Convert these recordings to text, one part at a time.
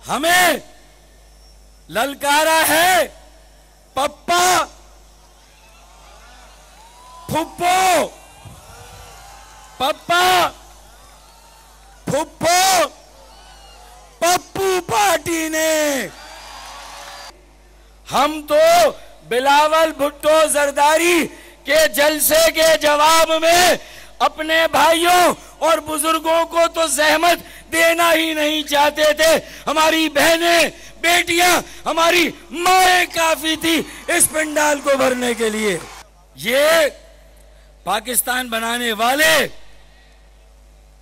हमें ललकारा है पप्पा, फुप्पो, पप्पा, फुप्पो, पप्पू पार्टी ने। हम तो बिलावल भुट्टो जरदारी के जलसे के जवाब में अपने भाइयों और बुजुर्गों को तो जहमत देना ही नहीं चाहते थे। हमारी बहनें, बेटियां, हमारी माएं काफी थी इस पंडाल को भरने के लिए। ये पाकिस्तान बनाने वाले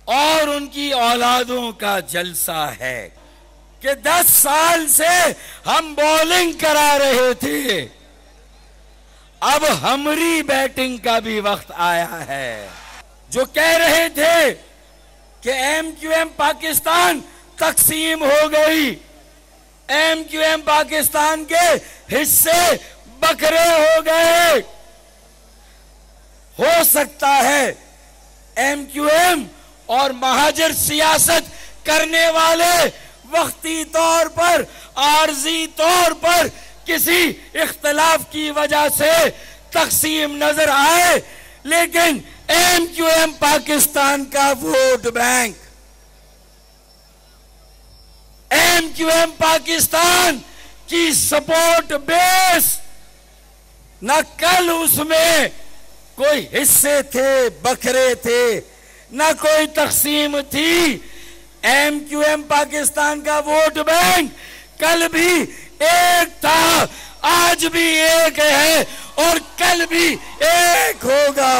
और उनकी औलादों का जलसा है कि 10 साल से हम बॉलिंग करा रहे थे, अब हमारी बैटिंग का भी वक्त आया है। जो कह रहे थे कि एमक्यूएम पाकिस्तान तकसीम हो गई, एमक्यूएम पाकिस्तान के हिस्से बखरे हो गए, हो सकता है एमक्यूएम और महाजर सियासत करने वाले वक्ती तौर पर, आर्जी तौर पर किसी इख्तलाफ की वजह से तकसीम नजर आए, लेकिन एमक्यूएम पाकिस्तान का वोट बैंक, एमक्यूएम पाकिस्तान की सपोर्ट बेस, न कल उसमें कोई हिस्से थे, बखरे थे, न कोई तकसीम थी। एमक्यूएम पाकिस्तान का वोट बैंक कल भी एक था, आज भी एक है और कल भी एक होगा।